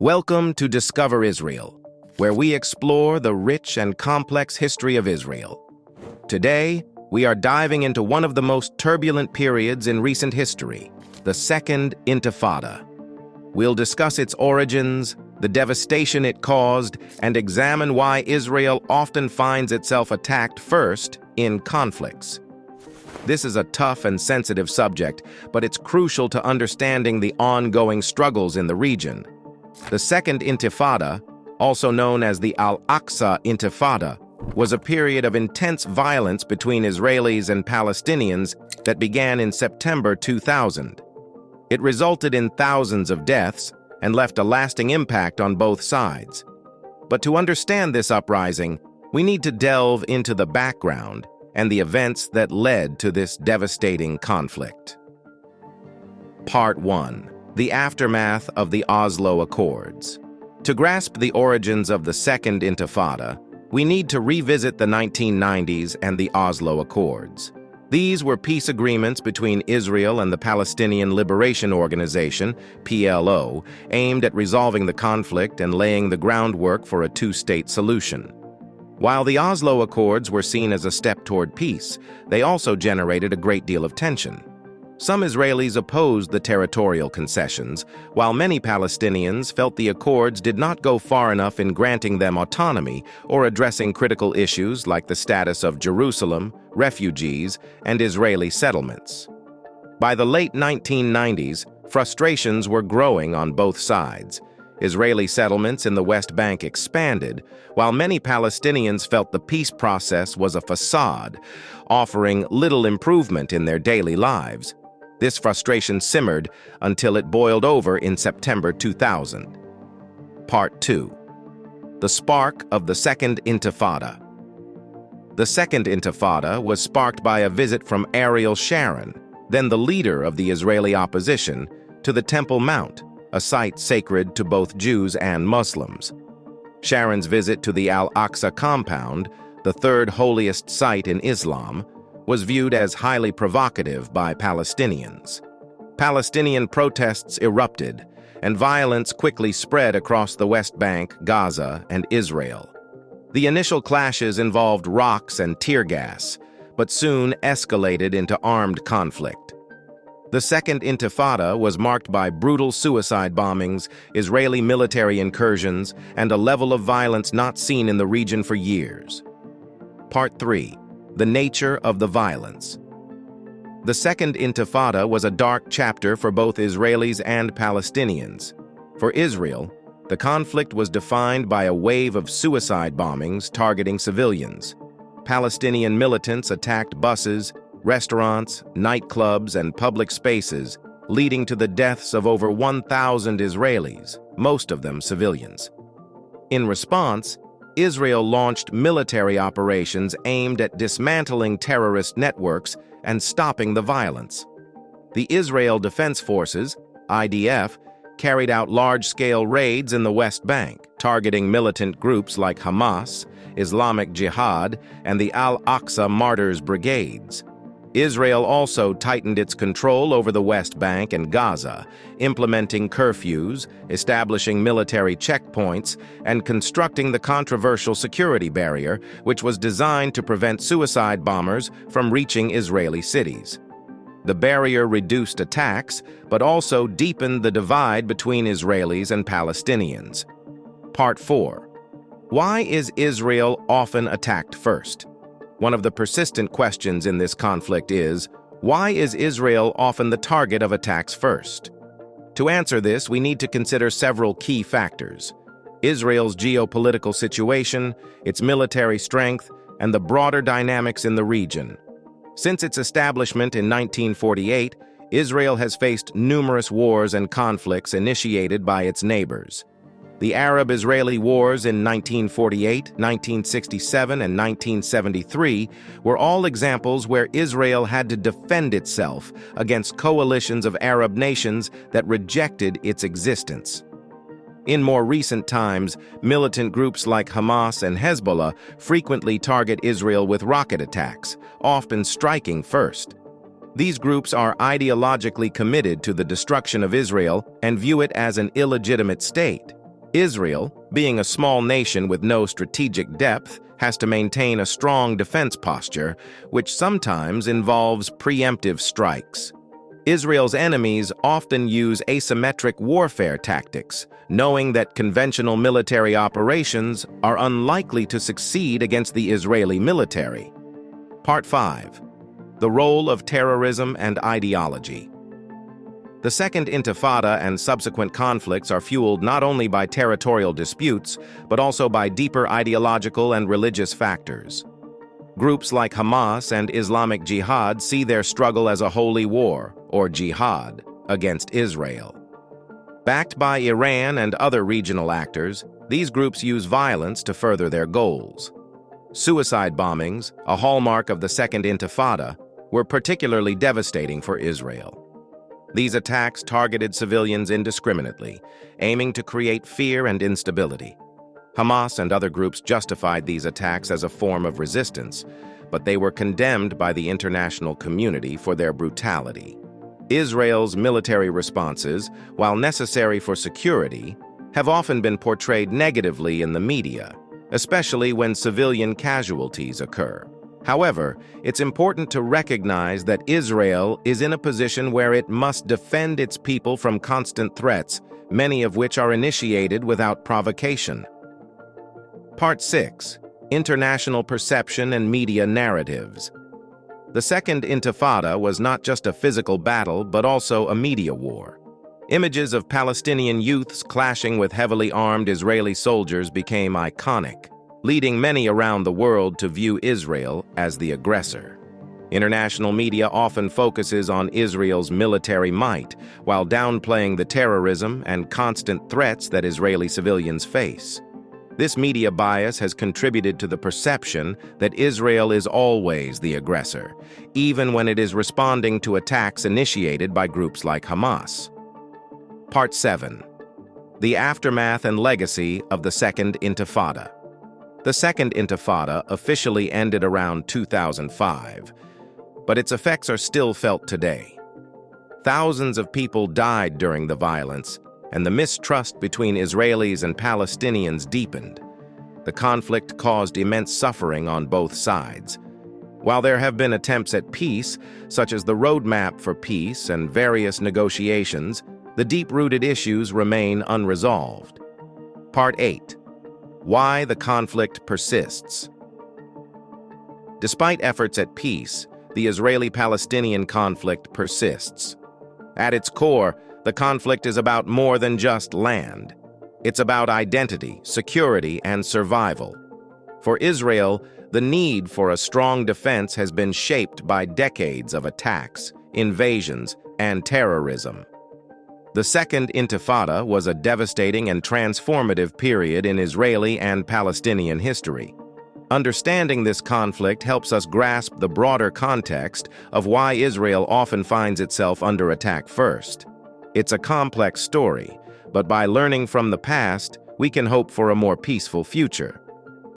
Welcome to Discover Israel, where we explore the rich and complex history of Israel. Today, we are diving into one of the most turbulent periods in recent history, the Second Intifada. We'll discuss its origins, the devastation it caused, and examine why Israel often finds itself attacked first in conflicts. This is a tough and sensitive subject, but it's crucial to understanding the ongoing struggles in the region. The Second Intifada, also known as the Al-Aqsa Intifada, was a period of intense violence between Israelis and Palestinians that began in September 2000. It resulted in thousands of deaths and left a lasting impact on both sides. But to understand this uprising, we need to delve into the background and the events that led to this devastating conflict. Part 1. The aftermath of the Oslo Accords. To grasp the origins of the Second Intifada, we need to revisit the 1990s and the Oslo Accords. These were peace agreements between Israel and the Palestinian Liberation Organization, PLO, aimed at resolving the conflict and laying the groundwork for a two-state solution. While the Oslo Accords were seen as a step toward peace, they also generated a great deal of tension. Some Israelis opposed the territorial concessions, while many Palestinians felt the accords did not go far enough in granting them autonomy or addressing critical issues like the status of Jerusalem, refugees, and Israeli settlements. By the late 1990s, frustrations were growing on both sides. Israeli settlements in the West Bank expanded, while many Palestinians felt the peace process was a facade, offering little improvement in their daily lives. This frustration simmered until it boiled over in September 2000. Part 2. The spark of the Second Intifada. The Second Intifada was sparked by a visit from Ariel Sharon, then the leader of the Israeli opposition, to the Temple Mount, a site sacred to both Jews and Muslims. Sharon's visit to the Al-Aqsa compound, the third holiest site in Islam, was viewed as highly provocative by Palestinians. Palestinian protests erupted, and violence quickly spread across the West Bank, Gaza, and Israel. The initial clashes involved rocks and tear gas, but soon escalated into armed conflict. The Second Intifada was marked by brutal suicide bombings, Israeli military incursions, and a level of violence not seen in the region for years. Part 3. The nature of the violence. The Second Intifada was a dark chapter for both Israelis and Palestinians. For Israel, the conflict was defined by a wave of suicide bombings targeting civilians. Palestinian militants attacked buses, restaurants, nightclubs, and public spaces, leading to the deaths of over 1,000 Israelis, most of them civilians. In response, Israel launched military operations aimed at dismantling terrorist networks and stopping the violence. The Israel Defense Forces, IDF, carried out large-scale raids in the West Bank, targeting militant groups like Hamas, Islamic Jihad, and the Al-Aqsa Martyrs Brigades. Israel also tightened its control over the West Bank and Gaza, implementing curfews, establishing military checkpoints, and constructing the controversial security barrier, which was designed to prevent suicide bombers from reaching Israeli cities. The barrier reduced attacks, but also deepened the divide between Israelis and Palestinians. Part 4. Why is Israel often attacked first? One of the persistent questions in this conflict is, why is Israel often the target of attacks first? To answer this, we need to consider several key factors: Israel's geopolitical situation, its military strength, and the broader dynamics in the region. Since its establishment in 1948, Israel has faced numerous wars and conflicts initiated by its neighbors. The Arab-Israeli wars in 1948, 1967, and 1973 were all examples where Israel had to defend itself against coalitions of Arab nations that rejected its existence. In more recent times, militant groups like Hamas and Hezbollah frequently target Israel with rocket attacks, often striking first. These groups are ideologically committed to the destruction of Israel and view it as an illegitimate state. Israel, being a small nation with no strategic depth, has to maintain a strong defense posture, which sometimes involves preemptive strikes. Israel's enemies often use asymmetric warfare tactics, knowing that conventional military operations are unlikely to succeed against the Israeli military. Part 5. The role of terrorism and ideology. The Second Intifada and subsequent conflicts are fueled not only by territorial disputes, but also by deeper ideological and religious factors. Groups like Hamas and Islamic Jihad see their struggle as a holy war, or jihad, against Israel. Backed by Iran and other regional actors, these groups use violence to further their goals. Suicide bombings, a hallmark of the Second Intifada, were particularly devastating for Israel. These attacks targeted civilians indiscriminately, aiming to create fear and instability. Hamas and other groups justified these attacks as a form of resistance, but they were condemned by the international community for their brutality. Israel's military responses, while necessary for security, have often been portrayed negatively in the media, especially when civilian casualties occur. However, it's important to recognize that Israel is in a position where it must defend its people from constant threats, many of which are initiated without provocation. Part 6. International Perception and Media Narratives. The Second Intifada was not just a physical battle, but also a media war. Images of Palestinian youths clashing with heavily armed Israeli soldiers became iconic, leading many around the world to view Israel as the aggressor. International media often focuses on Israel's military might, while downplaying the terrorism and constant threats that Israeli civilians face. This media bias has contributed to the perception that Israel is always the aggressor, even when it is responding to attacks initiated by groups like Hamas. Part 7. The Aftermath and Legacy of the Second Intifada. The Second Intifada officially ended around 2005, but its effects are still felt today. Thousands of people died during the violence, and the mistrust between Israelis and Palestinians deepened. The conflict caused immense suffering on both sides. While there have been attempts at peace, such as the Roadmap for Peace and various negotiations, the deep-rooted issues remain unresolved. Part 8. Why the conflict persists. Despite efforts at peace, the Israeli-Palestinian conflict persists. At its core, the conflict is about more than just land. It's about identity, security, and survival. For Israel, the need for a strong defense has been shaped by decades of attacks, invasions, and terrorism. The Second Intifada was a devastating and transformative period in Israeli and Palestinian history. Understanding this conflict helps us grasp the broader context of why Israel often finds itself under attack first. It's a complex story, but by learning from the past, we can hope for a more peaceful future.